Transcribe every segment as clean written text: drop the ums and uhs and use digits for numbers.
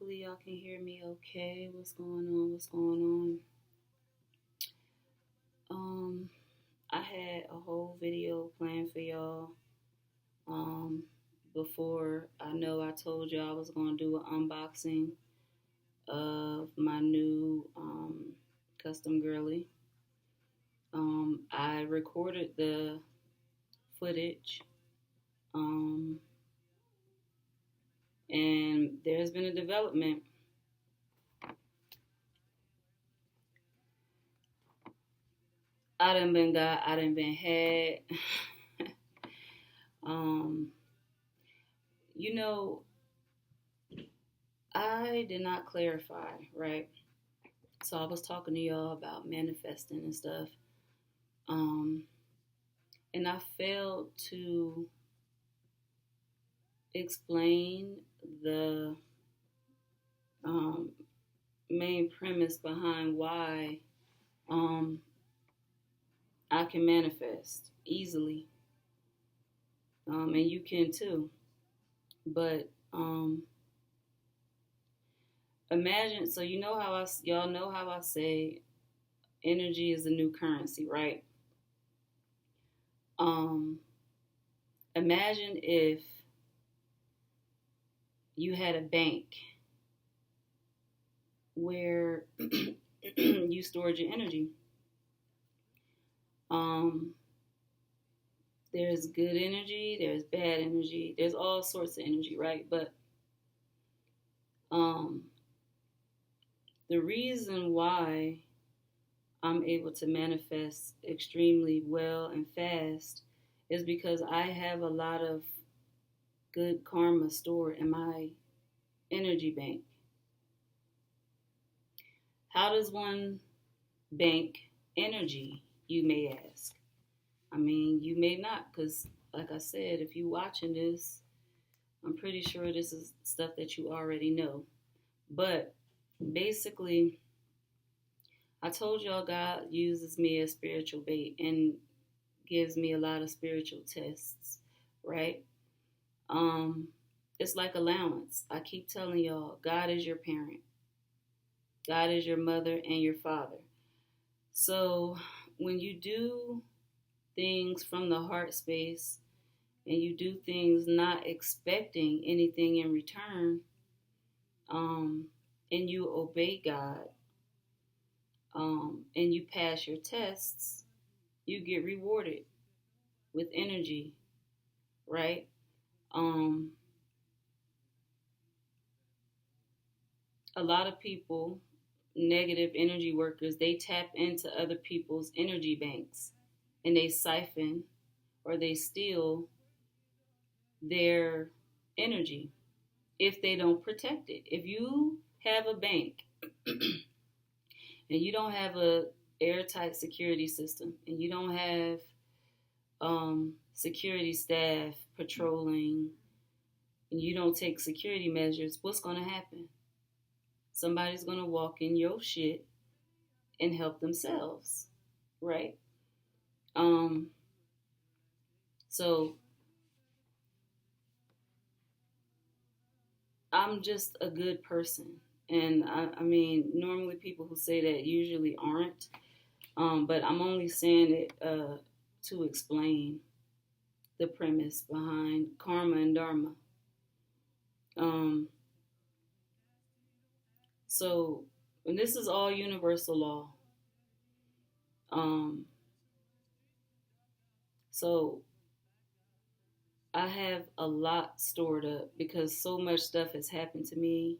Hopefully y'all can hear me okay. What's going on? What's going on? I had a whole video planned for y'all. Um, Before I know I told y'all I was gonna do an unboxing of my new custom girly. I recorded the footage. Um, and there's been a development. I done been had. um, you know, I did not clarify, right? So I was talking to y'all about manifesting and stuff. Um, and I failed to explain the um, main premise behind why um, I can manifest easily. And you can too. But imagine, so y'all know how I say energy is the new currency, right? Um, Imagine if you had a bank where you stored your energy. Um, there's good energy, there's bad energy, there's all sorts of energy, right? But um, the reason why I'm able to manifest extremely well and fast is because I have a lot of good karma stored in my energy bank. How does one bank energy, you may ask? I mean, you may not, because like I said, if you're watching this, I'm pretty sure this is stuff that you already know. But basically, I told y'all God uses me as spiritual bait and gives me a lot of spiritual tests, right? Um, it's like allowance. I keep telling y'all, God is your parent. God is your mother and your father. So when you do things from the heart space and you do things not expecting anything in return, and you obey God, and you pass your tests, you get rewarded with energy, right? Um, a lot of people, negative energy workers, they tap into other people's energy banks and they siphon or they steal their energy if they don't protect it. If you have a bank and you don't have a airtight security system and you don't have security staff patrolling and you don't take security measures, what's going to happen? Somebody's going to walk in your shit and help themselves, right? Um, so I'm just a good person. And I mean, normally people who say that usually aren't. But I'm only saying it to explain the premise behind karma and dharma. Um, so, and this is all universal law. Um, so I have a lot stored up because so much stuff has happened to me.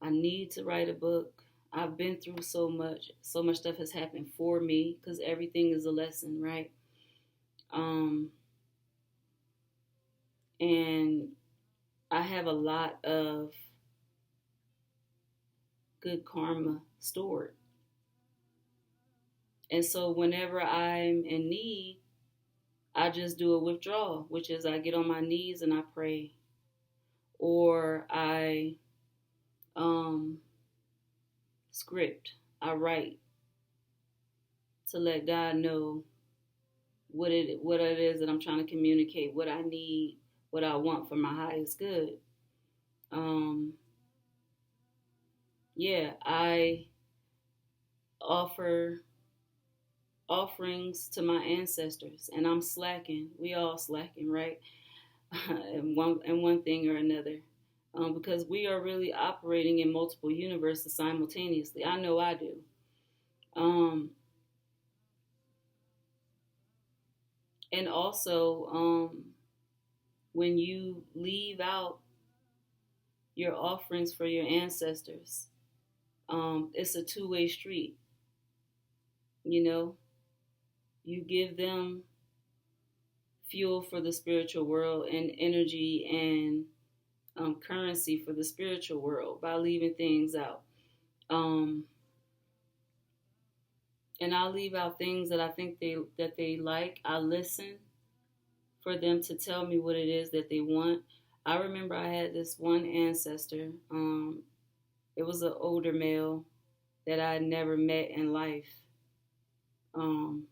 I need to write a book. I've been through so much. So much stuff has happened for me because everything is a lesson, right? Um, and I have a lot of good karma stored. And so whenever I'm in need, I just do a withdrawal, which is I get on my knees and I pray. Or I script, I write to let God know what it is that I'm trying to communicate, what I need, what I want for my highest good. Um, yeah, I offer offerings to my ancestors, and I'm slacking. We all slacking, right? And one thing or another, because we are really operating in multiple universes simultaneously. I know I do. Um, and also, when you leave out your offerings for your ancestors, it's a two-way street. You know, you give them fuel for the spiritual world and energy and currency for the spiritual world by leaving things out. Um, and I'll leave out things that I think they like. I listen for them to tell me what it is that they want. I remember I had this one ancestor. It was an older male that I had never met in life. Um,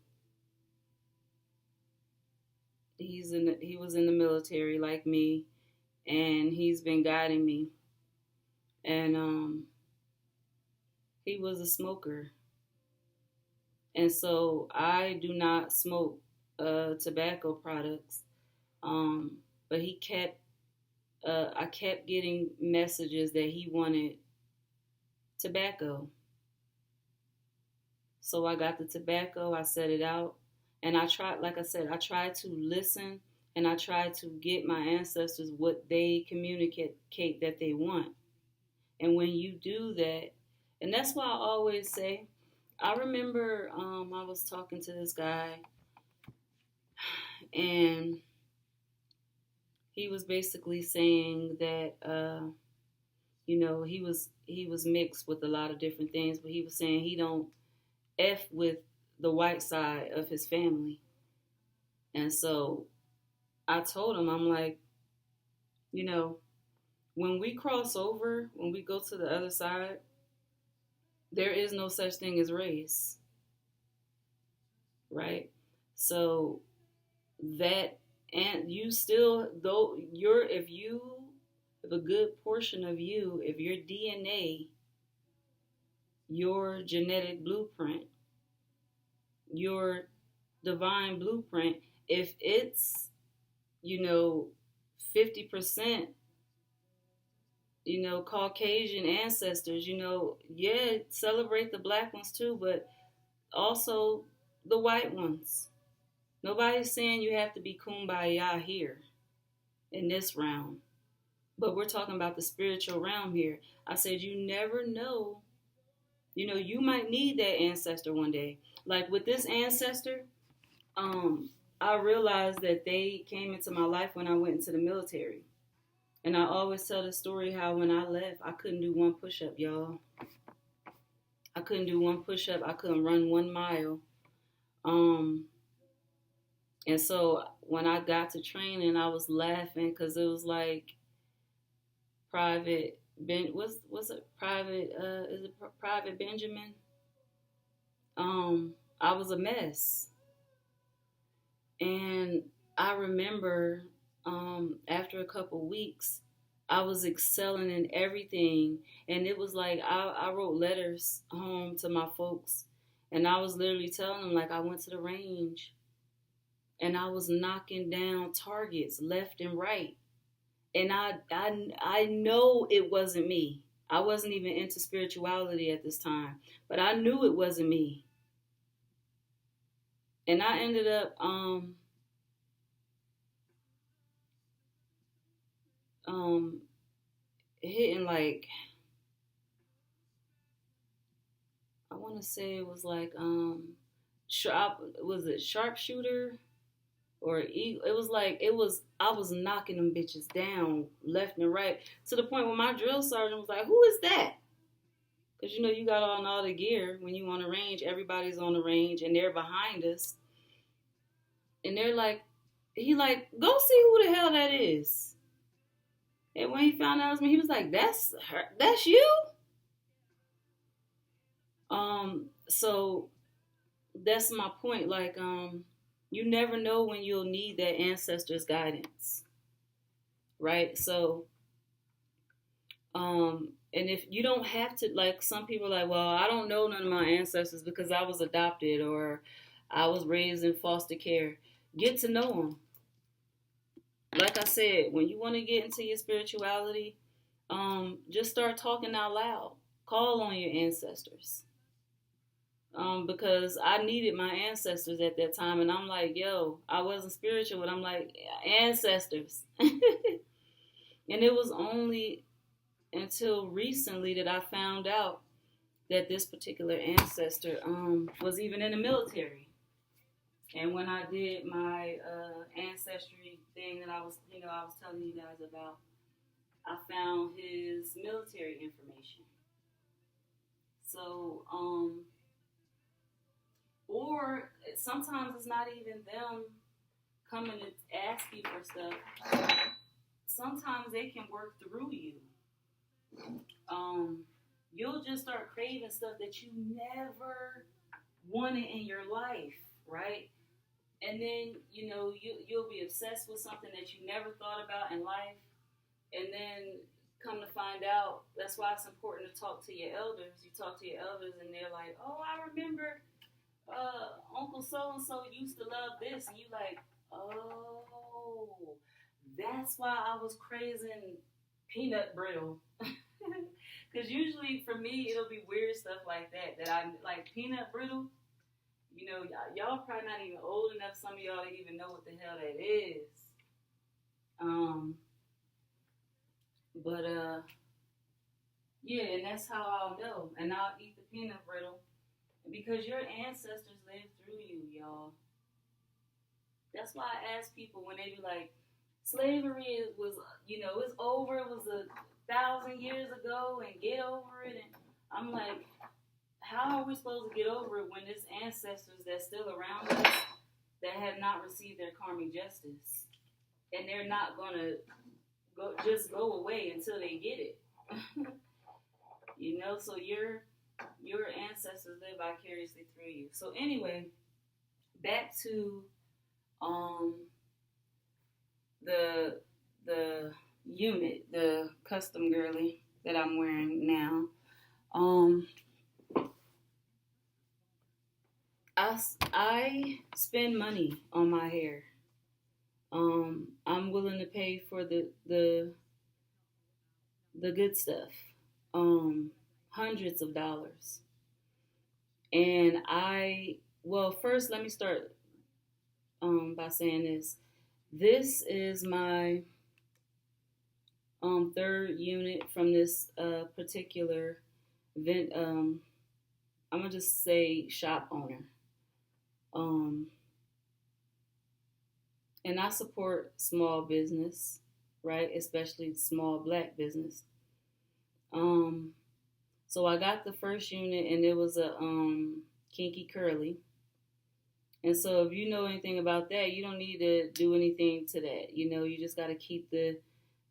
he was in the military like me, and he's been guiding me. And he was a smoker, and so I do not smoke tobacco products. But I kept getting messages that he wanted tobacco. So I got the tobacco, I set it out, and I tried, like I said, I tried to listen and I tried to get my ancestors what they communicate that they want. And when you do that, and that's why I always say, I remember I was talking to this guy, and he was basically saying that he was mixed with a lot of different things, but he was saying he don't f with the white side of his family. And so I told him, I'm like, you know, when we cross over, when we go to the other side, there is no such thing as race, right? So that, and you still, though you're, if a good portion of you, if your DNA, your genetic blueprint, your divine blueprint, if it's, 50%, Caucasian ancestors, yeah, celebrate the black ones too, but also the white ones. Nobody's saying you have to be kumbaya here in this realm, but we're talking about the spiritual realm here. I said, you never know. You might need that ancestor one day. Like with this ancestor, I realized that they came into my life when I went into the military. And I always tell the story how when I left, I couldn't do one push-up, y'all. I couldn't do one push-up. I couldn't run 1 mile. And so when I got to training, I was laughing because it was like private Ben what's it private is it private Benjamin? I was a mess. And I remember after a couple weeks, I was excelling in everything. And it was like I wrote letters home to my folks. And I was literally telling them, like, I went to the range and I was knocking down targets left and right. And I know it wasn't me. I wasn't even into spirituality at this time, but I knew it wasn't me. And I ended up um hitting, like, I want to say it was like sharp, was it sharpshooter or it was like I was knocking them bitches down left and right to the point where my drill sergeant was like, "Who is that?" Because you got on all the gear when you on the range. Everybody's on the range and they're behind us, and they're like, he like, go see who the hell that is. And when he found out it was me, he was like, "That's her. That's you." So that's my point. Like, you never know when you'll need that ancestor's guidance, right? So, And if you don't have to, like some people are like, well, I don't know none of my ancestors because I was adopted or I was raised in foster care. Get to know them. Like I said, when you want to get into your spirituality, just start talking out loud. Call on your ancestors. Because I needed my ancestors at that time, and I'm like, yo, I wasn't spiritual, but I'm like, ancestors. And it was only until recently that I found out that this particular ancestor was even in the military. And when I did my ancestry thing that I was telling you guys about, I found his military information. So, or sometimes it's not even them coming to ask you for stuff. Sometimes they can work through you. You'll just start craving stuff that you never wanted in your life, right? And then you'll be obsessed with something that you never thought about in life, and then come to find out that's why it's important to talk to your elders. You talk to your elders, and they're like, "Oh, I remember Uncle so and so used to love this," and you like, "Oh, that's why I was craving peanut brittle." Because usually for me, it'll be weird stuff like that I like peanut brittle. Y'all probably not even old enough, some of y'all, to even know what the hell that is. But yeah, and that's how I'll know. And I'll eat the peanut brittle because your ancestors lived through you, y'all. That's why I ask people when they be like, slavery was, it's over. It was 1,000 years ago, and get over it. And I'm like, how are we supposed to get over it when it's ancestors that's still around us that have not received their karmic justice, and they're not gonna go away until they get it? So your ancestors live vicariously through you. So anyway, back to the unit, the custom girly that I'm wearing now. I spend money on my hair. I'm willing to pay for the good stuff. Hundreds of dollars. And first let me start by saying this. This is my third unit from this particular event. I'm gonna just say shop owner. And I support small business, right? Especially small black business. So I got the first unit, and it was a kinky curly. And so if you know anything about that, you don't need to do anything to that. You just got to keep the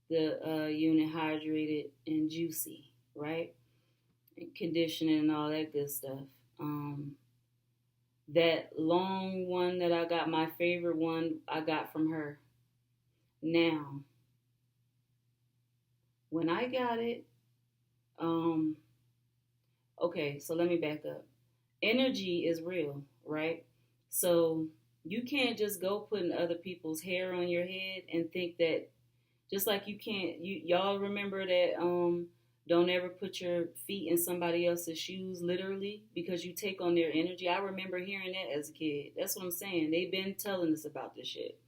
unit hydrated and juicy, right? And conditioning and all that good stuff. That long one that I got, my favorite one, I got from her. Now, when I got it, okay, so let me back up. Energy is real, right? So you can't just go putting other people's hair on your head and think that, just like y'all remember that don't ever put your feet in somebody else's shoes, literally, because you take on their energy. I remember hearing that as a kid. That's what I'm saying. They've been telling us about this shit.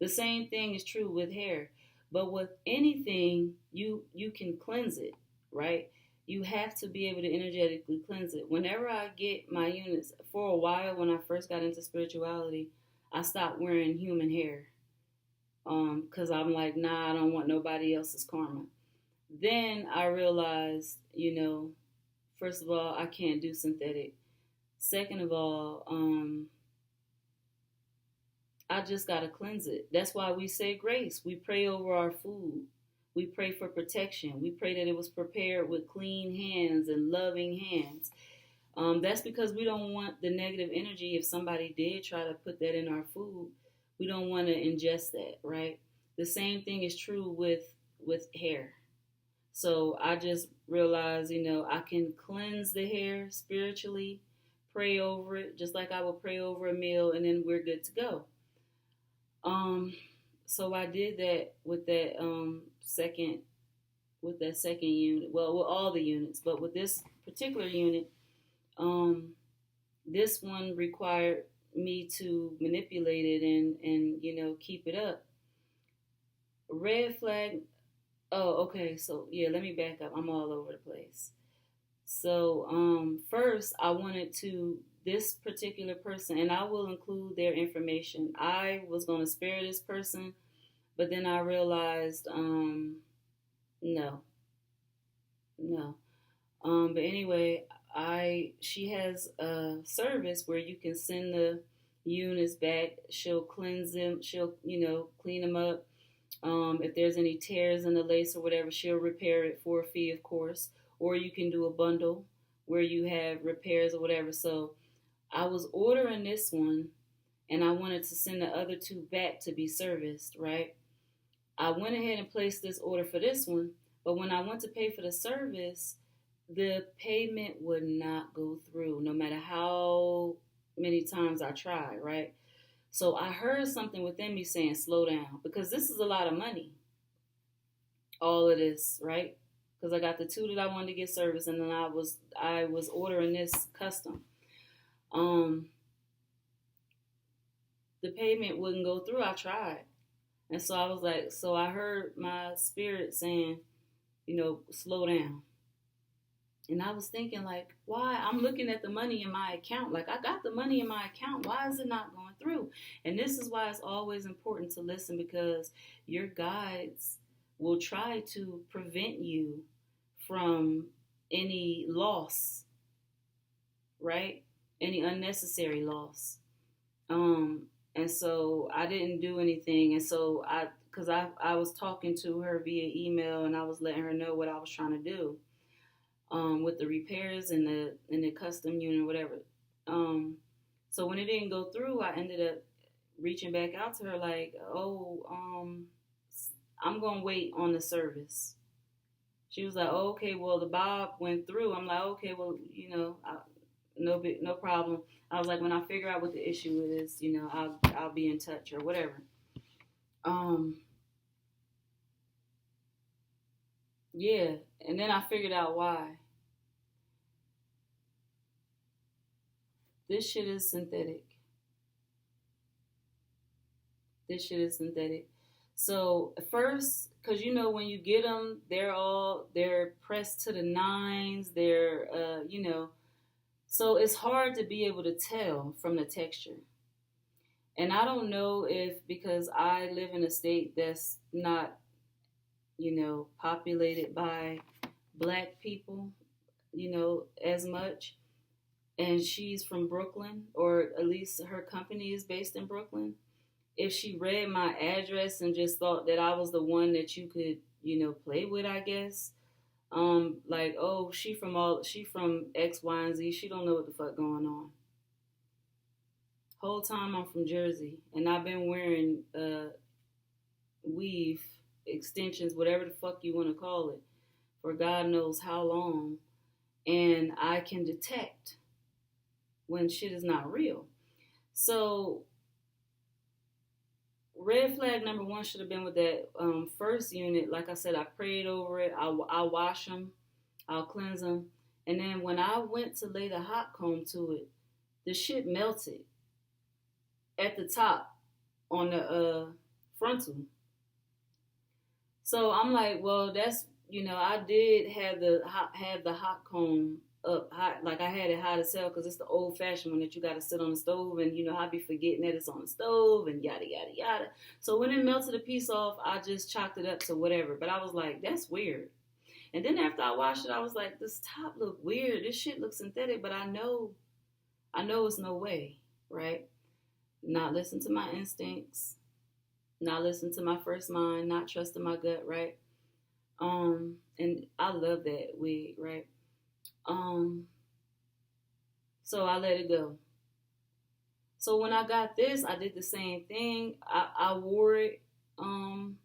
The same thing is true with hair. But with anything, you can cleanse it, right? You have to be able to energetically cleanse it. Whenever I get my units, for a while when I first got into spirituality, I stopped wearing human hair. Because I'm like, nah, I don't want nobody else's karma. Then I realized, first of all, I can't do synthetic. Second of all, I just got to cleanse it. That's why we say grace. We pray over our food. We pray for protection. We pray that it was prepared with clean hands and loving hands. That's because we don't want the negative energy. If somebody did try to put that in our food, we don't want to ingest that, right? The same thing is true with hair. So I just realized, I can cleanse the hair spiritually, pray over it, just like I would pray over a meal, and then we're good to go. Um, so I did that with that second unit. Well, with all the units, but with this particular unit, um, this one required me to manipulate it and keep it up. Red flag. Oh, okay. So yeah, let me back up. I'm all over the place. So first I wanted to this particular person, and I will include their information. I was going to spare this person, but then I realized no, no. But anyway, I she has a service where you can send the units back. She'll cleanse them. She'll clean them up. If there's any tears in the lace or whatever, she'll repair it for a fee, of course. Or you can do a bundle where you have repairs or whatever. So I was ordering this one, and I wanted to send the other two back to be serviced, right? I went ahead and placed this order for this one, but when I went to pay for the service, the payment would not go through no matter how many times I tried, right? So I heard something within me saying, slow down, because this is a lot of money, all of this, right? Because I got the two that I wanted to get service, and then I was ordering this custom. Um, the payment wouldn't go through. I tried. And so I was like, so I heard my spirit saying, slow down. And I was thinking, like, why? I'm looking at the money in my account. Like, I got the money in my account. Why is it not going through? And this is why it's always important to listen, because your guides will try to prevent you from any loss, right? Any unnecessary loss. And so I didn't do anything. And so because I was talking to her via email, and I was letting her know what I was trying to do. With the repairs and the custom unit or whatever. So when it didn't go through, I ended up reaching back out to her like, I'm gonna wait on the service. She was like, oh, okay, well the Bob went through. I'm like, okay, well, no problem. I was like, when I figure out what the issue is, I'll be in touch or whatever. Yeah, and then I figured out why. This shit is synthetic. This shit is synthetic. So first, because when you get them, they're pressed to the nines. So it's hard to be able to tell from the texture. And I don't know if because I live in a state that's not, populated by black people, as much. And she's from Brooklyn, or at least her company is based in Brooklyn. If she read my address and just thought that I was the one that you could, play with, I guess. Like, oh, she from X, Y, and Z. She don't know what the fuck going on. Whole time I'm from Jersey, and I've been wearing weave extensions, whatever the fuck you want to call it, for God knows how long, and I can detect when shit is not real. So red flag number one should have been with that first unit. Like I said, I prayed over it. I'll wash them. I'll cleanse them. And then when I went to lay the hot comb to it, the shit melted at the top on the frontal. So I'm like, well, that's, I did have the hot comb up hot, like I had it hot as hell, because it's the old fashioned one that you got to sit on the stove, and I be forgetting that it's on the stove and yada yada yada. So when it melted a piece off, I just chalked it up to whatever. But I was like, that's weird. And then after I washed it, I was like, this top look weird. This shit looks synthetic, but I know it's no way, right? Not listen to my instincts, not listen to my first mind, not trusting my gut, right? And I love that wig, right? So I let it go. So when I got this, I did the same thing. I wore it, and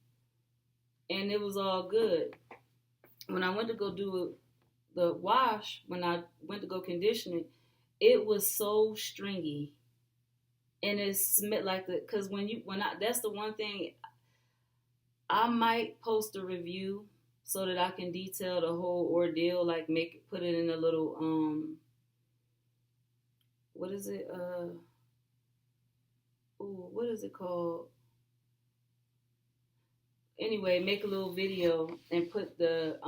it was all good. when I went to go do the wash, when I went to go condition it, it was so stringy, and it smelled like the. Cause when I that's the one thing I might post a review so that I can detail the whole ordeal, like put it in a little what is it what is it called? Anyway, make a little video and put the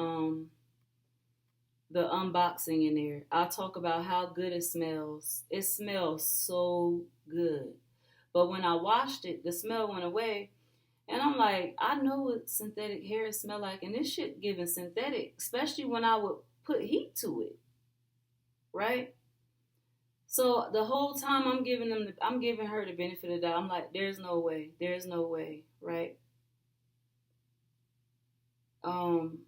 unboxing in there. I'll talk about how good it smells. It smells so good. But when I washed it, the smell went away. And I'm like, I know what synthetic hair smell like, and this shit giving synthetic, especially when I would put heat to it, right? So the whole time I'm giving her the benefit of the doubt. I'm like, there's no way, right? Um,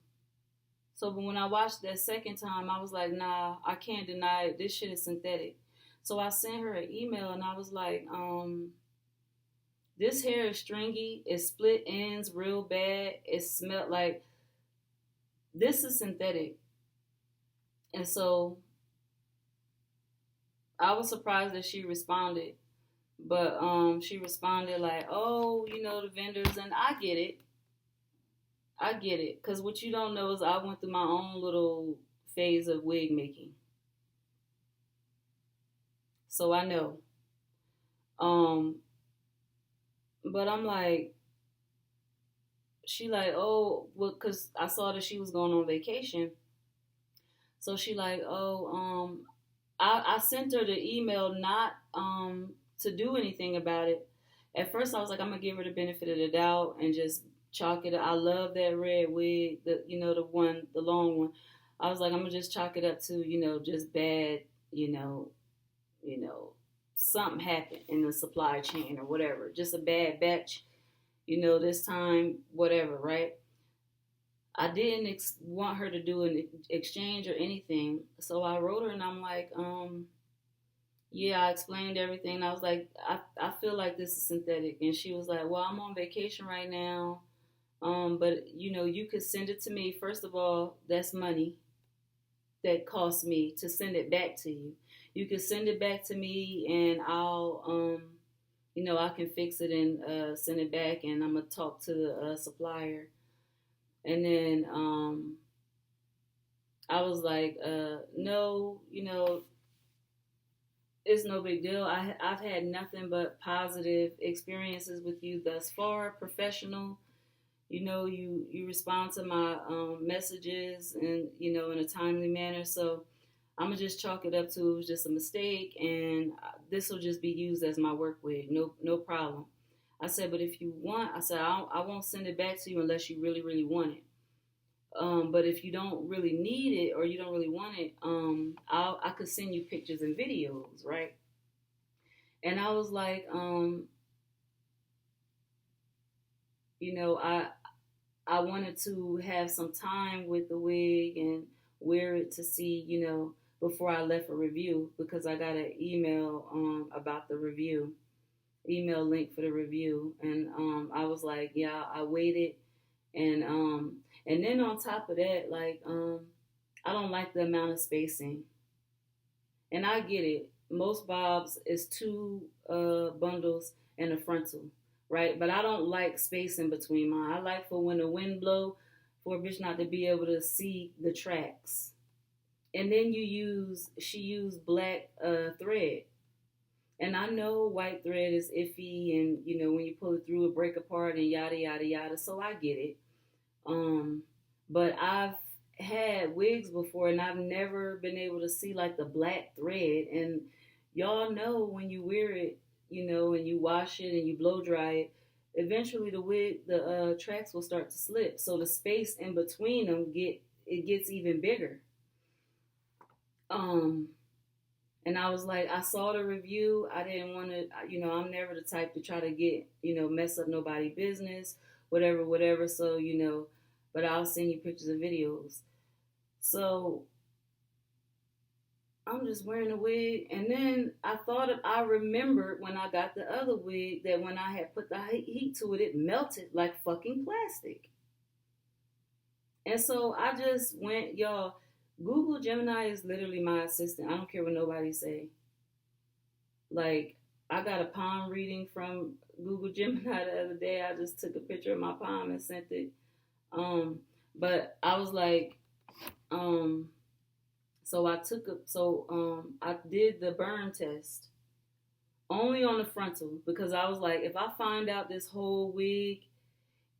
but when I watched that second time, I was like, nah, I can't deny it. This shit is synthetic. So I sent her an email and I was like, this hair is stringy. It split ends real bad. It smelled like this is synthetic. And so I was surprised that she responded. But she responded like, oh, the vendors, and I get it. I get it. Because what you don't know is I went through my own little phase of wig making. So I know. But I'm like, she like, oh, well, because I saw that she was going on vacation. So she like, oh, I sent her the email not to do anything about it. At first, I was like, I'm gonna give her the benefit of the doubt and just chalk it up. I love that red wig, the long one. I was like, I'm gonna just chalk it up to just bad, something happened in the supply chain or whatever, just a bad batch, this time, whatever, right? I didn't want her to do an exchange or anything. So I wrote her and I'm like, yeah, I explained everything. I was like, I feel like this is synthetic. And she was like, well, I'm on vacation right now. But you could send it to me. First of all, that's money that costs me to send it back to you. You can send it back to me and I'll, I can fix it and send it back, and I'm going to talk to the supplier. And then I was like, no, it's no big deal. I've had nothing but positive experiences with you thus far, professional. You respond to my messages and, in a timely manner. So I'm going to just chalk it up to it was just a mistake, and this will just be used as my work wig. No problem. I said, but if you want, I said, I won't send it back to you unless you really, really want it. But if you don't really need it or you don't really want it, I could send you pictures and videos, right? And I was like, I wanted to have some time with the wig and wear it to see, before I left a review, because I got an email about the review, email link for the review, and I was like, yeah, I waited, and then on top of that, like, I don't like the amount of spacing, and I get it. Most bobs is 2 bundles and a frontal, right? But I don't like space in between mine. I like for when the wind blow, for a bitch not to be able to see the tracks. And then she used black thread. And I know white thread is iffy, and when you pull it through it break apart and yada yada yada. So I get it. But I've had wigs before and I've never been able to see like the black thread. And y'all know when you wear it, and you wash it and you blow dry it, eventually the tracks will start to slip. So the space in between them gets even bigger. And I was like, I saw the review. I didn't want to, I'm never the type to try to get, mess up nobody's business, whatever. So, but I'll send you pictures and videos. So I'm just wearing a wig. And then I remembered when I got the other wig that when I had put the heat to it, it melted like fucking plastic. And so I just went, y'all. Google Gemini is literally my assistant. I don't care what nobody say. Like, I got a palm reading from Google Gemini the other day. I just took a picture of my palm and sent it. Um, but I was like, um, I did the burn test only on the frontal because I was like, if I find out this whole wig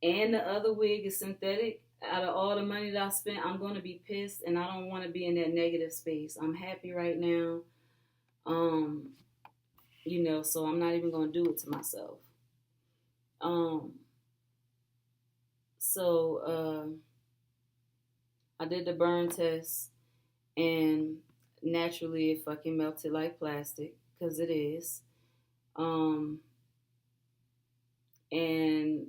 and the other wig is synthetic, out of all the money that I spent, I'm gonna be pissed, and I don't want to be in that negative space. I'm happy right now, um, so I'm not even gonna do it to myself. Um, so I did the burn test, and naturally it fucking melted like plastic because it is. Um, and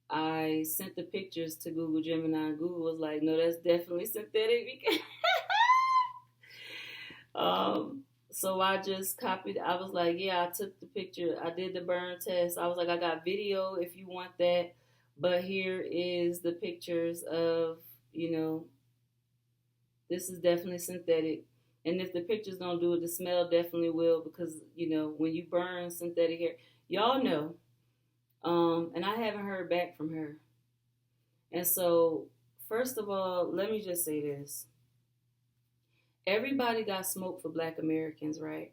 I sent the pictures to Google Gemini. Google was like, "No, that's definitely synthetic." Because so I just copied. I was like, "Yeah, I took the picture. I did the burn test." I was like, "I got video if you want that, but here is the pictures of this is definitely synthetic." And if the pictures don't do it, the smell definitely will because when you burn synthetic hair, y'all know. And I haven't heard back from her. And so, first of all, let me just say this. Everybody got smoke for Black Americans, right?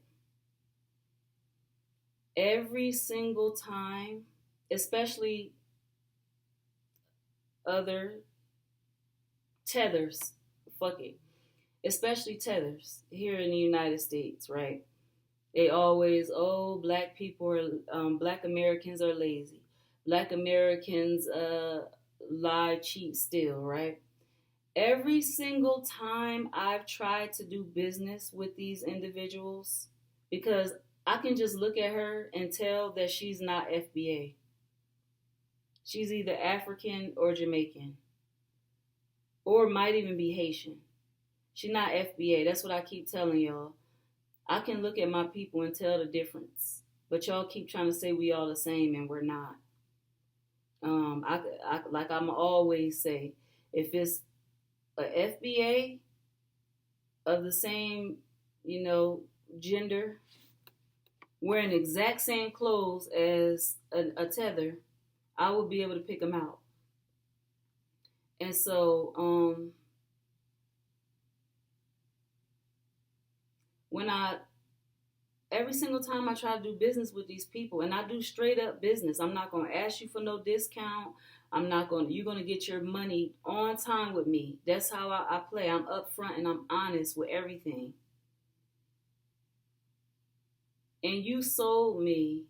Every single time, especially other tethers, fuck it, especially tethers here in the United States, right? They always, Black people Black Americans are lazy. Black Americans lie, cheat, steal, right? Every single time I've tried to do business with these individuals, because I can just look at her and tell that she's not FBA. She's either African or Jamaican, or might even be Haitian. She's not FBA. That's what I keep telling y'all. I can look at my people and tell the difference, but y'all keep trying to say we all the same, and we're not. Like I'm always say, if it's a FBA of the same, gender, wearing the exact same clothes as a tether, I will be able to pick them out. And so, every single time I try to do business with these people, and I do straight up business, I'm not going to ask you for no discount. You're going to get your money on time with me. That's how I play. I'm upfront and I'm honest with everything. And you sold me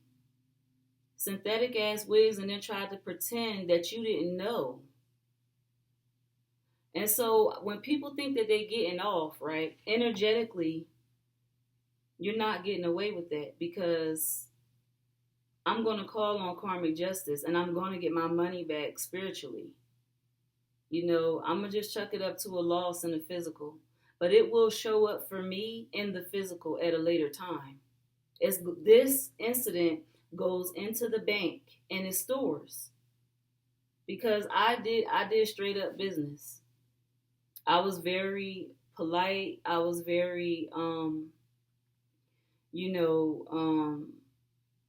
synthetic ass wigs and then tried to pretend that you didn't know. And so when people think that they're getting off, right, energetically, you're not getting away with that because I'm going to call on karmic justice and I'm going to get my money back spiritually. I'm going to just chuck it up to a loss in the physical, but it will show up for me in the physical at a later time. This incident goes into the bank and it stores because I did straight up business. I was very polite. I was very,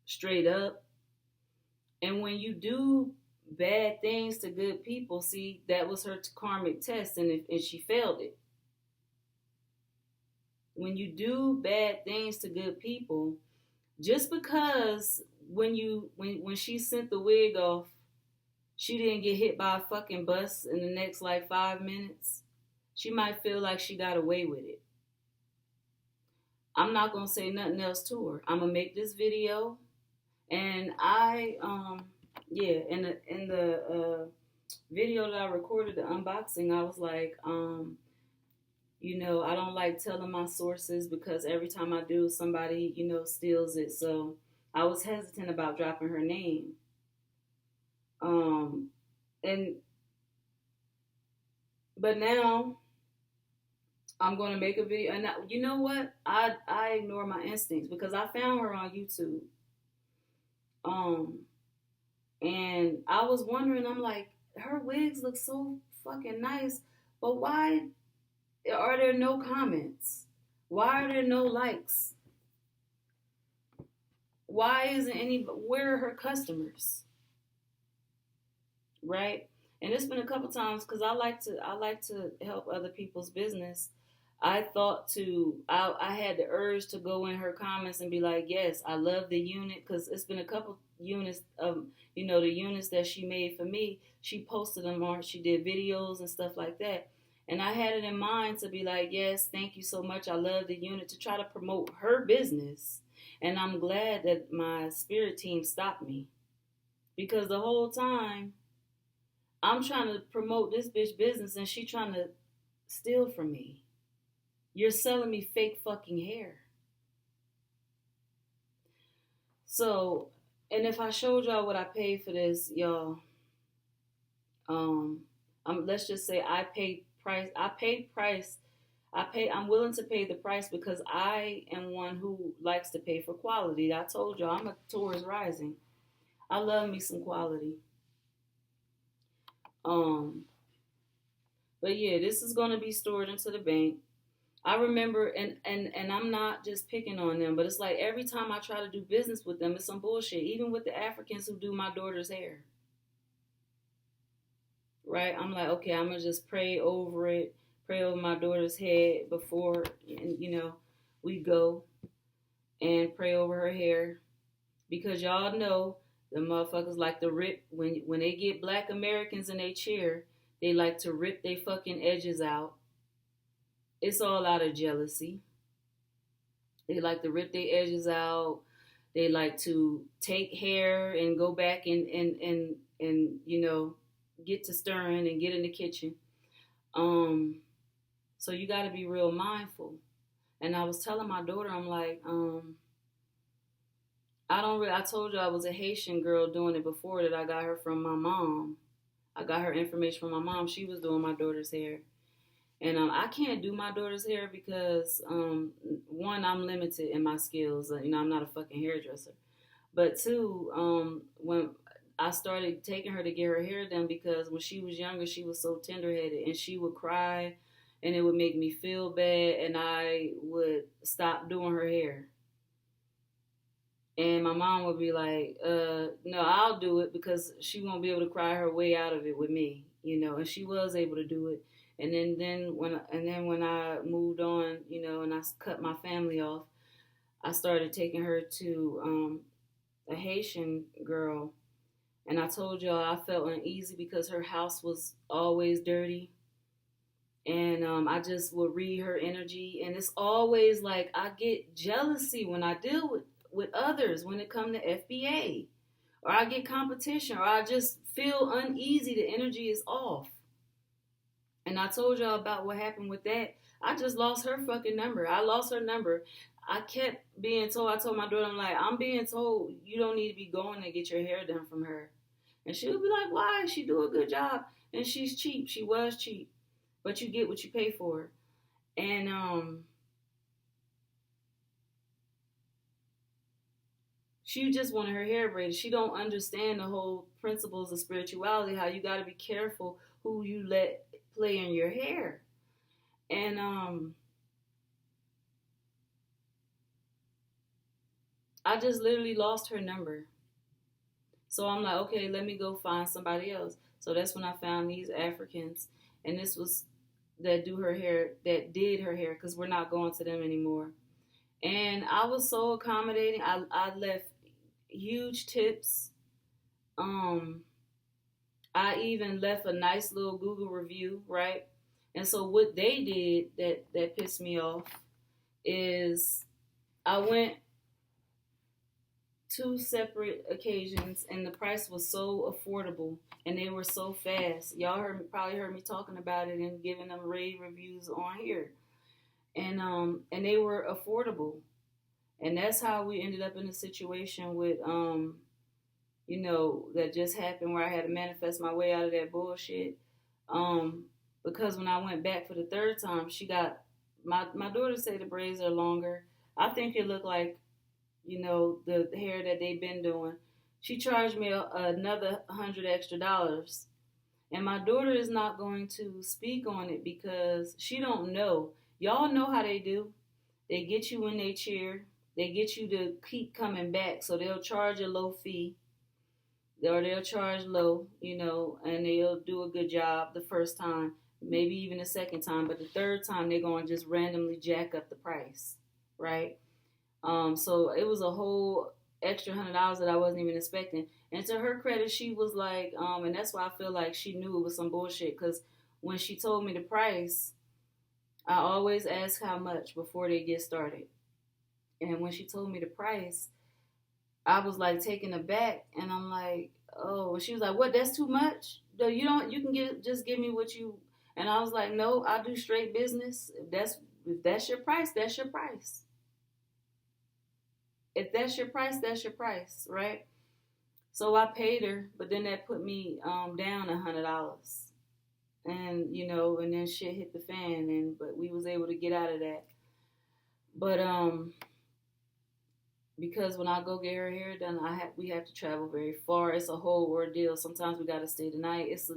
straight up. And when you do bad things to good people, see, that was her karmic test, and she failed it. When you do bad things to good people, just because when she sent the wig off, she didn't get hit by a fucking bus in the next 5 minutes, she might feel like she got away with it. I'm not going to say nothing else to her. I'm going to make this video. And in the video that I recorded, the unboxing, I was like, I don't like telling my sources because every time I do, somebody, steals it. So I was hesitant about dropping her name. But now I'm going to make a video. And you know what? I ignore my instincts because I found her on YouTube. And I was wondering, I'm like, her wigs look so fucking nice, but why are there no comments? Why are there no likes? Why isn't where are her customers? Right? And it's been a couple times because I like to help other people's business. I had the urge to go in her comments and be like, yes, I love the unit, because it's been a couple units of, the units that she made for me. She posted them on, she did videos and stuff like that. And I had it in mind to be like, yes, thank you so much. I love the unit, to try to promote her business. And I'm glad that my spirit team stopped me, because the whole time I'm trying to promote this bitch business and she trying to steal from me. You're selling me fake fucking hair. So, and if I showed y'all what I paid for this, y'all, let's just say I paid price. I'm willing to pay the price because I am one who likes to pay for quality. I told y'all I'm a Taurus rising. I love me some quality. But yeah, this is gonna be stored into the bank. I remember, and I'm not just picking on them, but it's like every time I try to do business with them, it's some bullshit. Even with the Africans who do my daughter's hair, right? I'm like, okay, I'm gonna just pray over it, pray over my daughter's head before, we go and pray over her hair, because y'all know the motherfuckers like to rip when they get Black Americans in their chair, they like to rip their fucking edges out. It's all out of jealousy. They like to rip their edges out. They like to take hair and go back and get to stirring and get in the kitchen. So you got to be real mindful. And I was telling my daughter, I'm like, I told you I was a Haitian girl doing it before, that I got her from my mom. I got her information from my mom. She was doing my daughter's hair. And I can't do my daughter's hair because, one, I'm limited in my skills. I'm not a fucking hairdresser. But two, when I started taking her to get her hair done, because when she was younger, she was so tender-headed, and she would cry, and it would make me feel bad, and I would stop doing her hair. And my mom would be like, no, I'll do it, because she won't be able to cry her way out of it with me, and she was able to do it. And then when I moved on, and I cut my family off, I started taking her to a Haitian girl. And I told y'all I felt uneasy because her house was always dirty. And I just would read her energy. And it's always like I get jealousy when I deal with others when it comes to FBA. Or I get competition, or I just feel uneasy. The energy is off. And I told y'all about what happened with that. I just lost her fucking number. I lost her number. I kept being told, I told my daughter, I'm like, I'm being told you don't need to be going to get your hair done from her. And she would be like, why? She do a good job. And she's cheap. She was cheap. But you get what you pay for. And she just wanted her hair braided. She don't understand the whole principles of spirituality, how you got to be careful who you let play in your hair. And I just literally lost her number. So I'm like, okay, let me go find somebody else. So that's when I found these Africans, and this was that did her hair, because we're not going to them anymore. And I was so accommodating. I left huge tips. I even left a nice little Google review, right? And so what they did that pissed me off is I went 2 separate occasions, and the price was so affordable, and they were so fast. Y'all probably heard me talking about it and giving them rave reviews on here. And they were affordable. And that's how we ended up in a situation with that just happened, where I had to manifest my way out of that bullshit. Because when I went back for the 3rd time, she got my daughter say the braids are longer. I think it looked like, the hair that they've been doing. She charged me another $100 extra. And my daughter is not going to speak on it because she don't know. Y'all know how they do. They get you in their chair. They get you to keep coming back. So they'll charge a low fee. Or they'll charge low, and they'll do a good job the first time, maybe even the second time. But the third time, they're going to just randomly jack up the price, right? So it was a whole extra $100 that I wasn't even expecting. And to her credit, she was like, and that's why I feel like she knew it was some bullshit. Because when she told me the price, I always ask how much before they get started. And when she told me the price, I was like taken aback, and I'm like, oh. She was like, what? That's too much? No, you don't. You can just give me what you. And I was like, no, I do straight business. If that's your price, that's your price. If that's your price, that's your price, right? So I paid her, but then that put me down $100, and and then shit hit the fan, but we was able to get out of that. But because when I go get her hair done, we have to travel very far. It's a whole ordeal. Sometimes we gotta stay the night. It's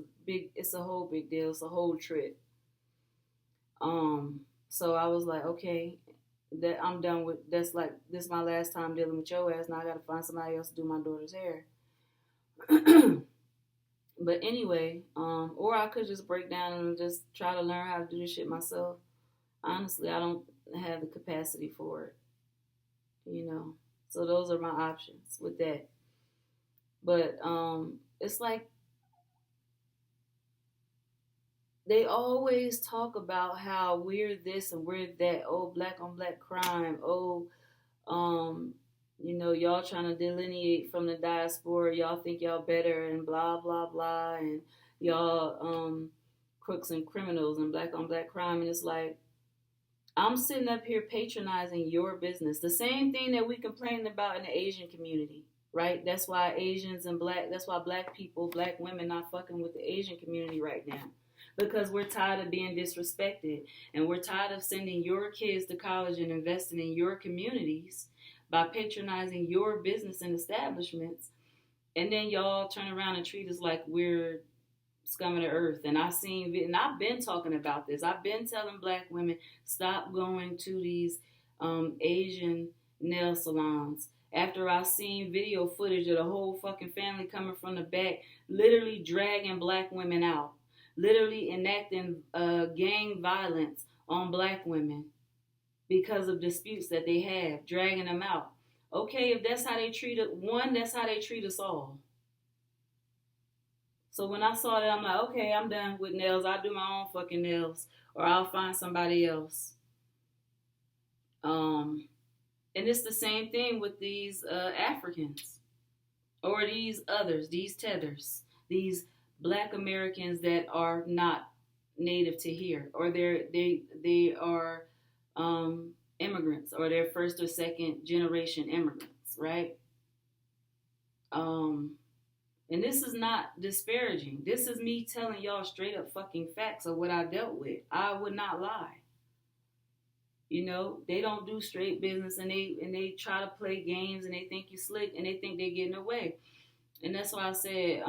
a whole big deal. It's a whole trip. So I was like, okay, that I'm done with. That's like this is my last time dealing with your ass. Now I gotta find somebody else to do my daughter's hair. But anyway, or I could just break down and just try to learn how to do this shit myself. Honestly, I don't have the capacity for it. So those are my options with that. But it's like they always talk about how we're this and we're that. Oh, black on black crime. Oh, y'all trying to delineate from the diaspora. Y'all think y'all better and blah, blah, blah. And y'all crooks and criminals and black on black crime. And it's like, I'm sitting up here patronizing your business. The same thing that we complained about in the Asian community, right? That's why that's why black people, black women not fucking with the Asian community right now. Because we're tired of being disrespected. And we're tired of sending your kids to college and investing in your communities by patronizing your business and establishments. And then y'all turn around and treat us like we're scum of the earth. And I've been talking about this. I've been telling black women, stop going to these Asian nail salons. After I seen video footage of the whole fucking family coming from the back, literally dragging black women out, literally enacting gang violence on black women because of disputes that they have, dragging them out. Okay, if that's how they treat it, that's how they treat us all. So when I saw that, I'm like, okay, I'm done with nails. I'll do my own fucking nails, or I'll find somebody else. And it's the same thing with these Africans, or these others, these tethers, these black Americans that are not native to here, or they are immigrants, or they're first or second generation immigrants, right? And this is not disparaging. This is me telling y'all straight up fucking facts of what I dealt with. I would not lie. They don't do straight business, and they try to play games, and they think you slick, and they think they're getting away. And that's why I said,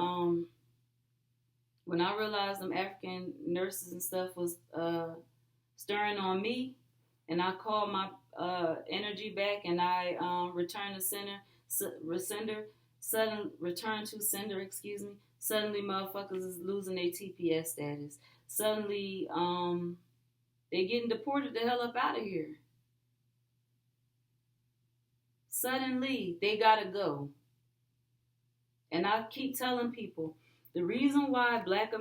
when I realized them African nurses and stuff was stirring on me, and I called my energy back, and I returned the sender, suddenly motherfuckers is losing their TPS status. Suddenly, they getting deported the hell up out of here. Suddenly, they gotta go. And I keep telling people, the reason why black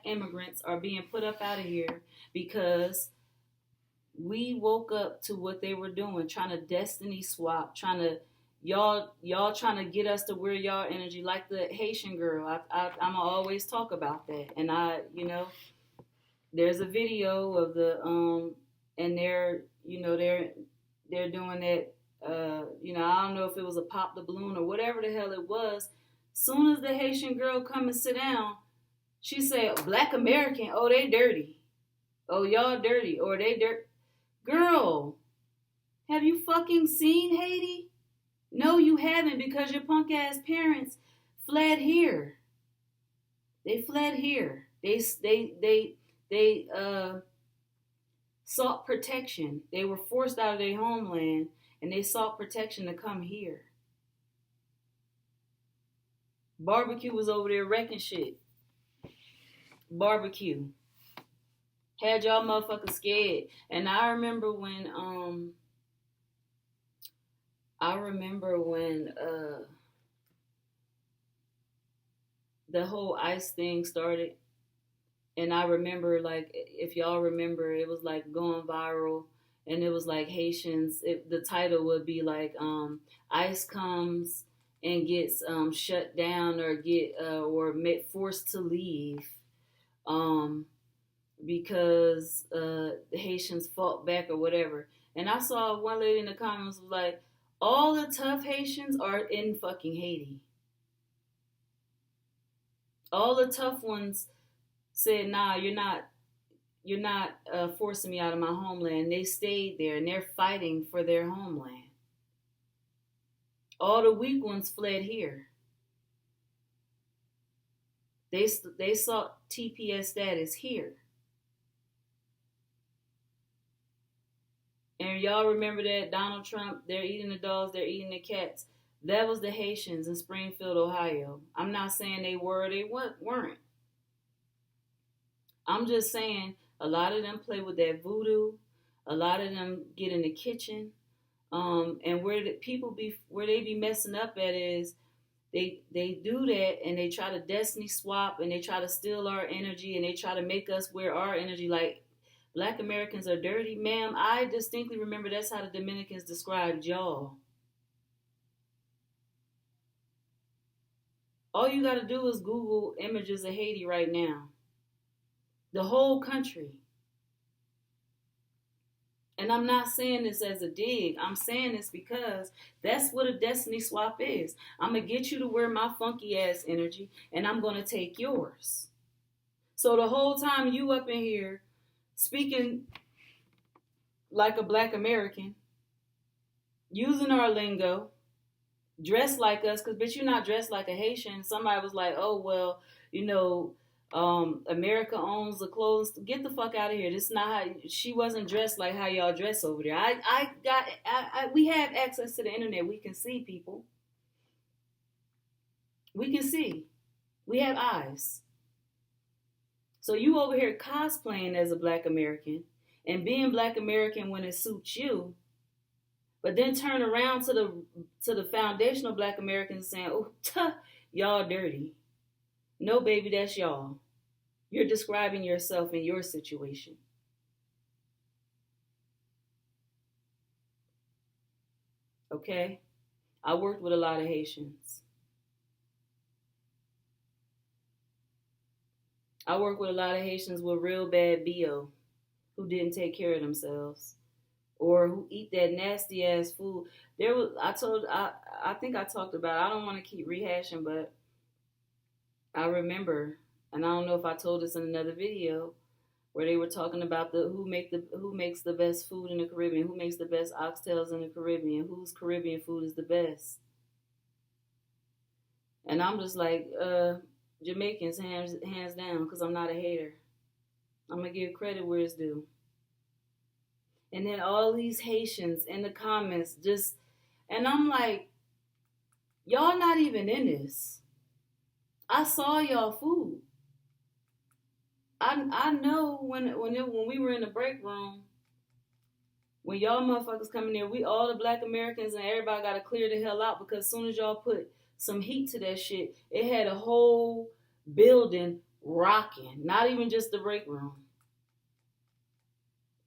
immigrants are being put up out of here, because we woke up to what they were doing, trying to destiny swap, y'all trying to get us to wear y'all energy, like the Haitian girl. I'm always talk about that, and there's a video of the and they're doing that. I don't know if it was a pop the balloon or whatever the hell it was. Soon as the Haitian girl come and sit down, she said, "Black American, oh they dirty, oh y'all dirty, or they dirt." Girl, have you fucking seen Haiti? No, you haven't, because your punk ass parents fled here. They fled here. They sought protection. They were forced out of their homeland, and they sought protection to come here. Barbecue was over there wrecking shit. Barbecue had y'all motherfuckers scared. And I remember when the whole ICE thing started. And I remember, like, if y'all remember, it was like going viral, and it was like Haitians. The title would be like, ICE comes and gets shut down or forced to leave, because the Haitians fought back or whatever. And I saw one lady in the comments was like, all the tough Haitians are in fucking Haiti. All the tough ones said, nah, you're not forcing me out of my homeland. They stayed there and they're fighting for their homeland. All the weak ones fled here. They sought TPS status here. And y'all remember that Donald Trump, they're eating the dogs, they're eating the cats. That was the Haitians in Springfield, Ohio. I'm not saying they weren't. I'm just saying a lot of them play with that voodoo. A lot of them get in the kitchen. And where they be messing up at is they do that and they try to destiny swap and they try to steal our energy and they try to make us wear our energy like Black Americans are dirty. Ma'am, I distinctly remember that's how the Dominicans described y'all. All you got to do is Google images of Haiti right now. The whole country. And I'm not saying this as a dig. I'm saying this because that's what a destiny swap is. I'm going to get you to wear my funky ass energy and I'm going to take yours. So the whole time you up in here speaking like a Black American, using our lingo, dressed like us, because bitch, you're not dressed like a Haitian. Somebody was like, oh, well, America owns the clothes. Get the fuck out of here. This is not how, she wasn't dressed like how y'all dress over there. We have access to the internet. We can see people. We can see. We have eyes. So you over here cosplaying as a Black American and being Black American when it suits you, but then turn around to the foundational Black Americans saying, oh, y'all dirty. No, baby, that's y'all. You're describing yourself in your situation. Okay? I worked with a lot of Haitians. I worked with a lot of Haitians with real bad BO who didn't take care of themselves or who eat that nasty ass food. I think I talked about it. I don't want to keep rehashing, but I remember, and I don't know if I told this in another video, where they were talking about who makes the best food in the Caribbean, who makes the best oxtails in the Caribbean, whose Caribbean food is the best. And I'm just like, Jamaicans, hands down, because I'm not a hater. I'm going to give credit where it's due. And then all these Haitians in the comments and I'm like, y'all not even in this. I saw y'all food. I know when we were in the break room, when y'all motherfuckers come in there, we all the Black Americans and everybody got to clear the hell out, because as soon as y'all put some heat to that shit, it had a whole building rocking. Not even just the break room.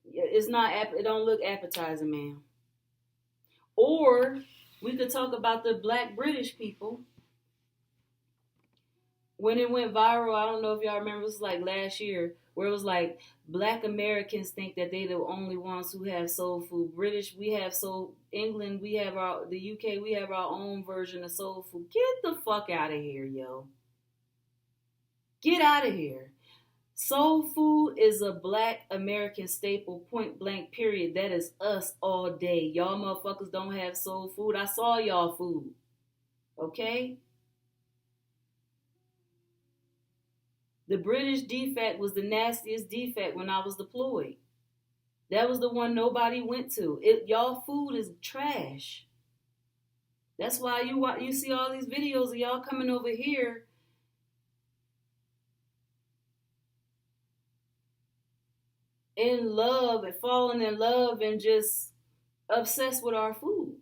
It don't look appetizing, ma'am. Or we could talk about the Black British people. When it went viral, I don't know if y'all remember, it was like last year, where it was like Black Americans think that they the only ones who have soul food. British, we have soul. England, we have the UK, we have our own version of soul food. Get the fuck out of here, yo. Get out of here. Soul food is a Black American staple, point blank, period. That is us all day. Y'all motherfuckers don't have soul food. I saw y'all food. Okay? The British defect was the nastiest defect when I was deployed. That was the one nobody went to. Y'all food is trash. That's why you see all these videos of y'all coming over here in love and falling in love and just obsessed with our food.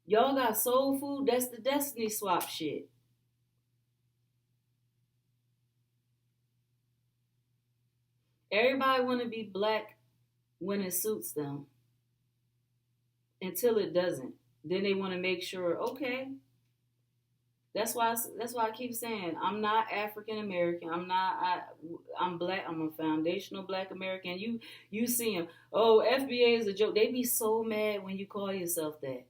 Y'all got soul food. That's the destiny swap shit. Everybody want to be black when it suits them until it doesn't. Then they want to make sure, okay. That's why I keep saying I'm not African American. I'm black. I'm a foundational black American. You see them. Oh, FBA is a joke. They be so mad when you call yourself that.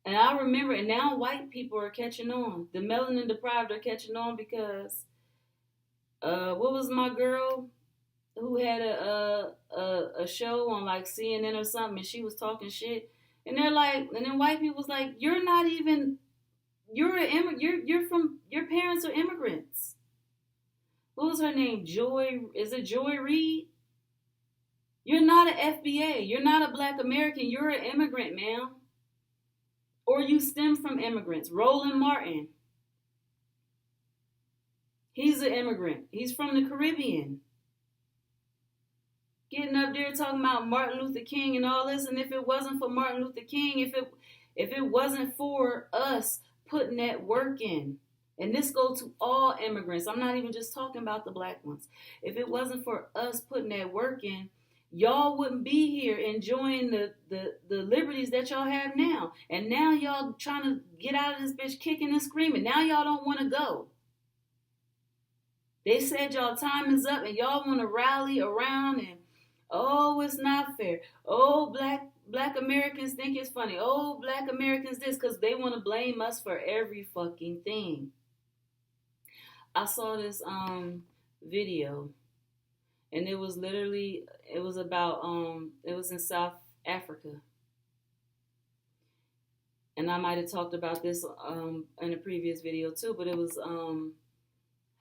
And I remember, and now white people are catching on. The melanin deprived are catching on because what was my girl who had a show on like CNN or something, and she was talking shit, and they're like, and then white people was like, you're not even, you're from, your parents are immigrants. What was her name? Joy, is it Joy Reid? You're not an FBA. You're not a black American. You're an immigrant, ma'am. Or you stem from immigrants. Roland Martin. He's an immigrant. He's from the Caribbean. Getting up there talking about Martin Luther King and all this, and if it wasn't for Martin Luther King, if it wasn't for us putting that work in, and this goes to all immigrants, I'm not even just talking about the black ones. If it wasn't for us putting that work in, y'all wouldn't be here enjoying the liberties that y'all have now. And now y'all trying to get out of this bitch kicking and screaming. Now y'all don't want to go. They said y'all time is up and y'all want to rally around and, oh, it's not fair. Oh, black Americans think it's funny. Oh, black Americans this, because they want to blame us for every fucking thing. I saw this video, and it was about it was in South Africa. And I might have talked about this in a previous video too, but it was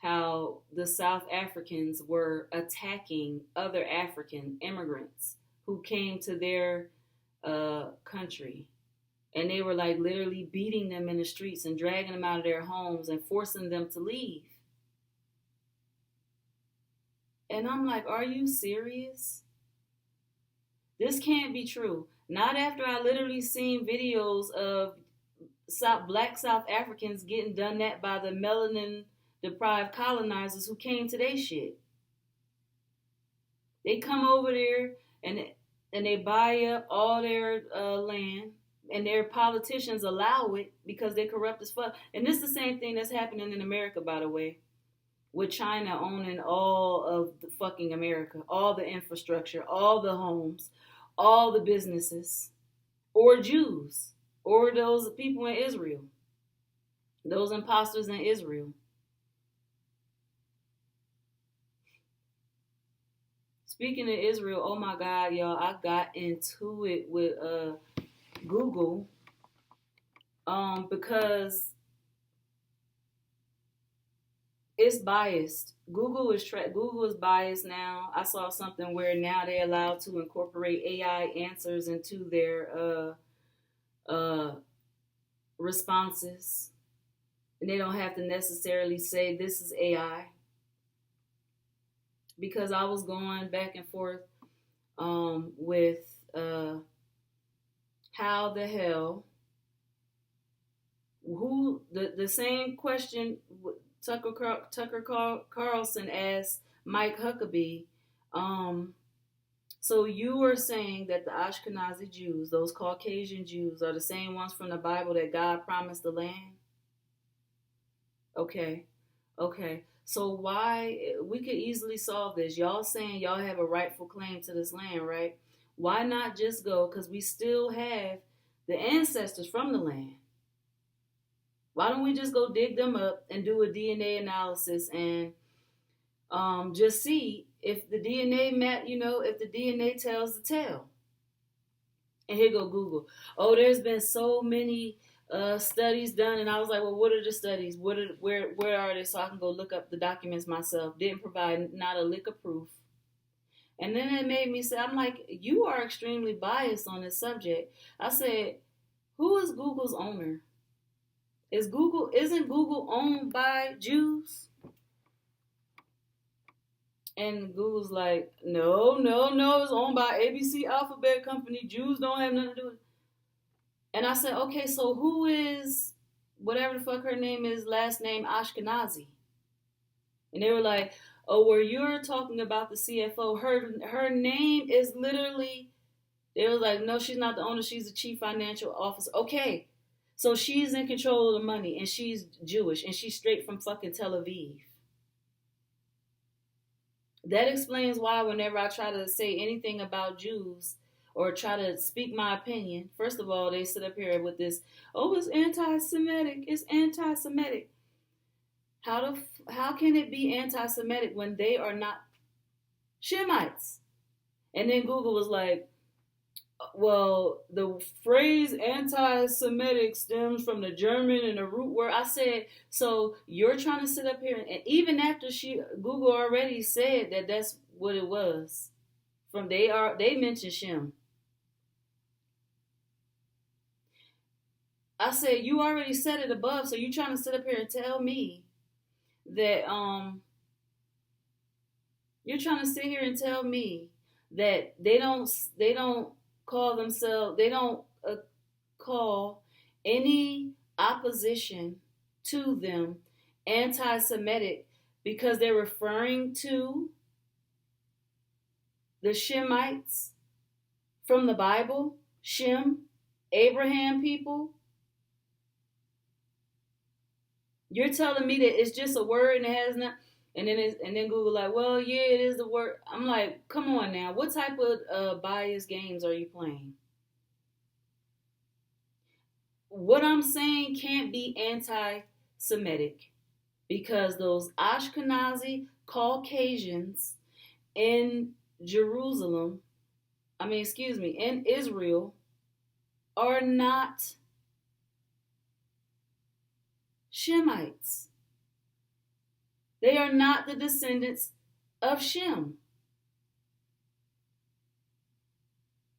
how the South Africans were attacking other African immigrants who came to their country. And they were like literally beating them in the streets and dragging them out of their homes and forcing them to leave. And I'm like, are you serious? This can't be true. Not after I literally seen videos of black South Africans getting done that by the melanin deprived colonizers who came to their shit. They come over there and they buy up all their land, and their politicians allow it because they corrupt as fuck. And this is the same thing that's happening in America, by the way, with China owning all of the fucking America, all the infrastructure, all the homes, all the businesses, or Jews, or those people in Israel, those imposters in Israel. Speaking of Israel, oh my God, y'all, I got into it with Google because it's biased. Google is biased now. I saw something where now they're allowed to incorporate AI answers into their responses, and they don't have to necessarily say this is AI. Because I was going back and forth with how the hell, who the same question Tucker Carlson asked Mike Huckabee. So you were saying that the Ashkenazi Jews, those Caucasian Jews, are the same ones from the Bible that God promised the land? Okay. So why, we could easily solve this. Y'all saying y'all have a rightful claim to this land, right? Why not just go, because we still have the ancestors from the land. Why don't we just go dig them up and do a DNA analysis and just see if the DNA if the DNA tells the tale. And here go Google. Oh, there's been so many studies done, and I was like, well, what are the studies? Where are they? So I can go look up the documents myself. Didn't provide not a lick of proof. And then it made me say, I'm like, you are extremely biased on this subject. I said, who is Google's owner? Isn't Google owned by Jews? And Google's like, no, it's owned by ABC Alphabet Company. Jews don't have nothing to do with it. And I said, okay, so who is whatever the fuck her name is, last name Ashkenazi? And they were like, oh, where you're talking about the CFO, her name is literally, they were like, no, she's not the owner, she's the chief financial officer. Okay, so she's in control of the money, and she's Jewish, and she's straight from fucking Tel Aviv. That explains why whenever I try to say anything about Jews or try to speak my opinion, first of all, they sit up here with this, oh, it's anti-Semitic, it's anti-Semitic. How can it be anti-Semitic when they are not Shemites? And then Google was like, well, the phrase anti-Semitic stems from the German and the root word. I said, so you're trying to sit up here, and even after Google already said that that's what it was. They mentioned Shem. I said, you already said it above, so you're trying to sit up here and tell me that you're trying to sit here and tell me that they don't call themselves, they don't call any opposition to them anti-Semitic because they're referring to the Shemites from the Bible, Shem, Abraham people. You're telling me that it's just a word and it has not, and then Google like, well, yeah, it is the word. I'm like, come on now, what type of bias games are you playing? What I'm saying can't be anti-Semitic because those Ashkenazi Caucasians in in Israel are not Shemites. They are not the descendants of Shem.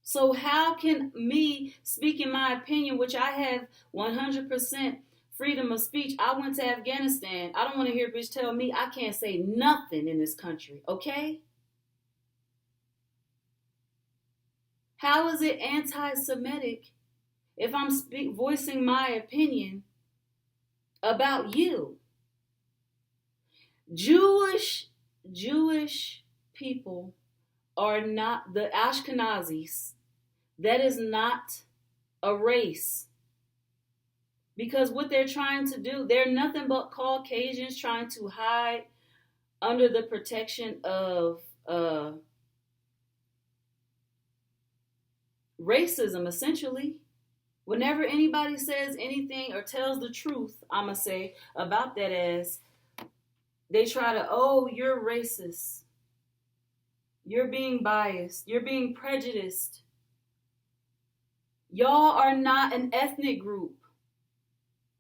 So how can me speaking my opinion, which I have 100% freedom of speech, I went to Afghanistan. I don't want to hear a bitch tell me I can't say nothing in this country, okay? How is it anti-Semitic if I'm voicing my opinion about you? Jewish people are not the Ashkenazis. That is not a race. Because what they're trying to do, they're nothing but Caucasians trying to hide under the protection of racism, essentially. Whenever anybody says anything or tells the truth, I'ma say, about that ass, they try to, oh, you're racist. You're being biased. You're being prejudiced. Y'all are not an ethnic group.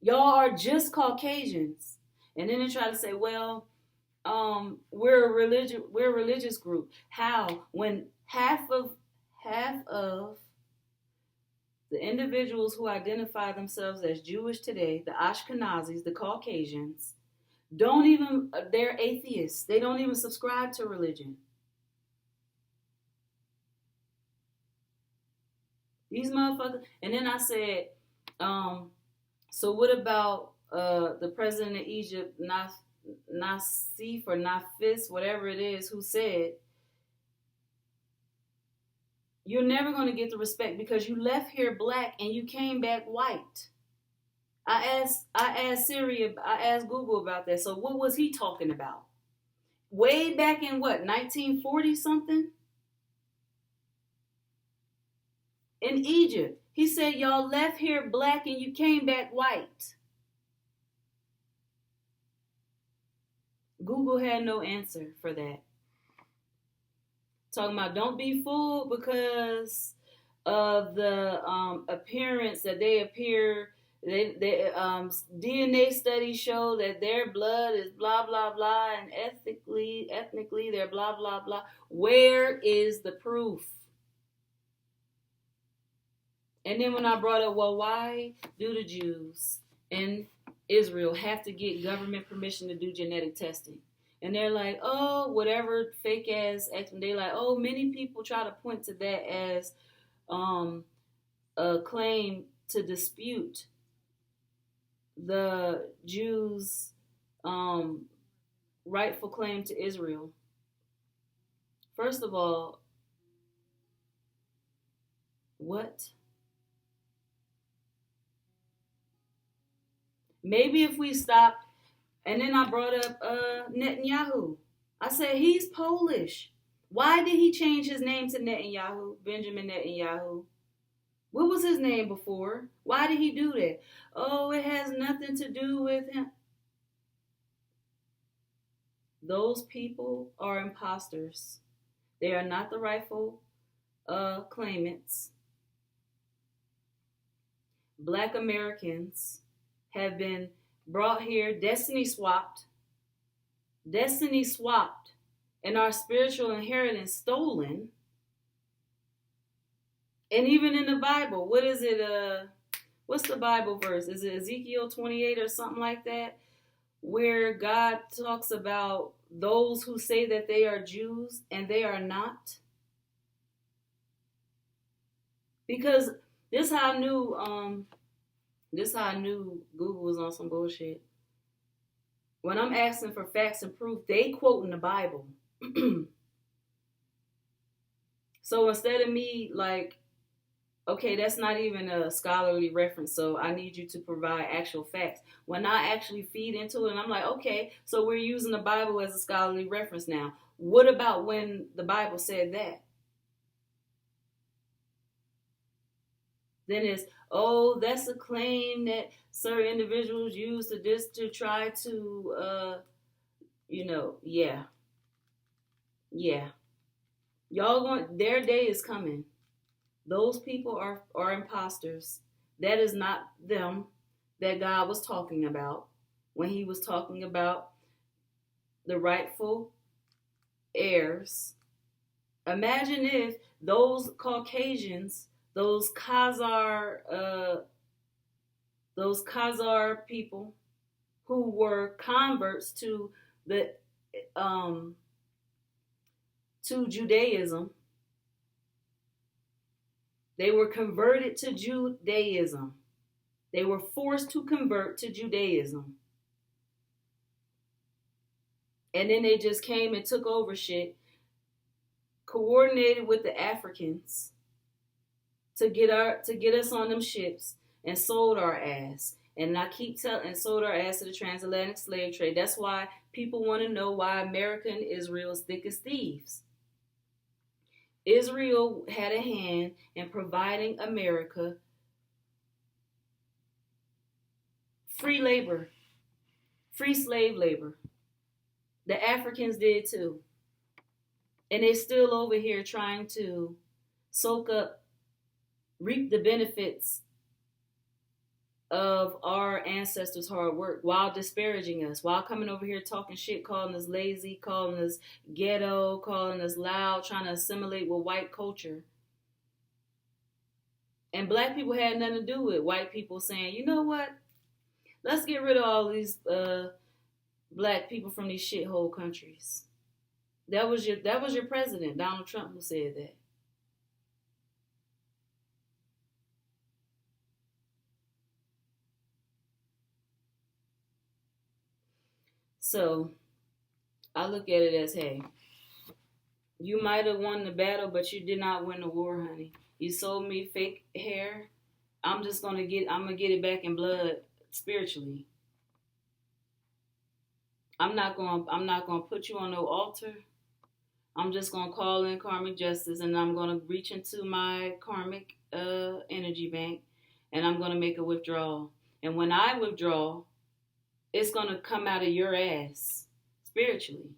Y'all are just Caucasians. And then they try to say, well, we're a religious group. How? When half of the individuals who identify themselves as Jewish today, the Ashkenazis, the Caucasians, they're atheists. They don't even subscribe to religion. These motherfuckers. And then I said, so what about the president of Egypt, Nasif or Nafis, whatever it is, who said, you're never going to get the respect because you left here black and you came back white. I asked Google about that. So what was he talking about? Way back in what, 1940 something? In Egypt. He said y'all left here black and you came back white. Google had no answer for that. Talking about don't be fooled because of the appearance that they appear DNA studies show that their blood is blah blah blah, and ethnically they're blah blah blah. Where is the proof? And then when I brought up, well, why do the Jews in Israel have to get government permission to do genetic testing? And they're like, oh, whatever fake ass explanation. They're like, oh, many people try to point to that as a claim to dispute the Jews' rightful claim to Israel. First of all, what? Maybe if we stop, and then I brought up Netanyahu. I said, he's Polish. Why did he change his name to Netanyahu, Benjamin Netanyahu? What was his name before? Why did he do that? Oh, it has nothing to do with him. Those people are imposters. They are not the rightful claimants. Black Americans have been brought here, destiny swapped, and our spiritual inheritance stolen. And even in the Bible, what is it? What's the Bible verse? Is it Ezekiel 28 or something like that? Where God talks about those who say that they are Jews and they are not. Because this is how I knew Google was on some bullshit. When I'm asking for facts and proof, they quoting the Bible. So instead of me like, okay, that's not even a scholarly reference, so I need you to provide actual facts. When I actually feed into it, and I'm like, okay, so we're using the Bible as a scholarly reference now. What about when the Bible said that? Then it's, oh, that's a claim that certain individuals use to try to, yeah. Their day is coming. Those people are imposters. That is not them that God was talking about when he was talking about the rightful heirs. Imagine if those Caucasians, those Khazar people who were converts to Judaism. They were converted to Judaism. They were forced to convert to Judaism. And then they just came and took over shit, coordinated with the Africans to get us on them ships and sold our ass. And I keep telling, and sold our ass to the transatlantic slave trade. That's why people want to know why America and Israel is thick as thieves. Israel had a hand in providing America free labor, free slave labor. The Africans did too. And they're still over here trying to reap the benefits of our ancestors' hard work while disparaging us, while coming over here talking shit, calling us lazy, calling us ghetto, calling us loud, trying to assimilate with white culture. And black people had nothing to do with white people saying, you know what? Let's get rid of all these black people from these shithole countries. That was your president, Donald Trump, who said that. So I look at it as, hey, you might have won the battle, but you did not win the war, honey. You sold me fake hair. I'm gonna get it back in blood spiritually. I'm not gonna put you on no altar. I'm just gonna call in karmic justice, and I'm gonna reach into my karmic energy bank, and I'm gonna make a withdrawal. And when I withdraw, it's going to come out of your ass spiritually.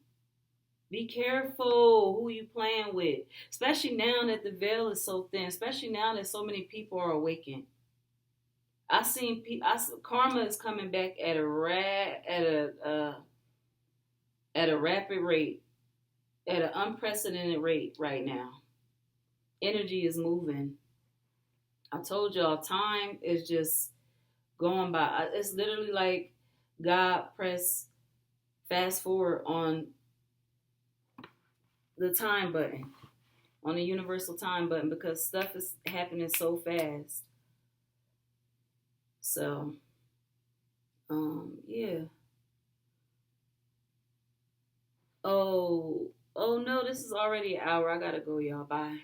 Be careful who you playing with, especially now that the veil is so thin, especially now that so many people are awakened. I seen karma is coming back at a rapid rate, at an unprecedented rate right now. Energy is moving. I told y'all, time is just going by. It's literally like God press fast forward on the time button, on the universal time button, because stuff is happening so fast. So, yeah. Oh, oh no, this is already an hour. I gotta go, y'all. Bye.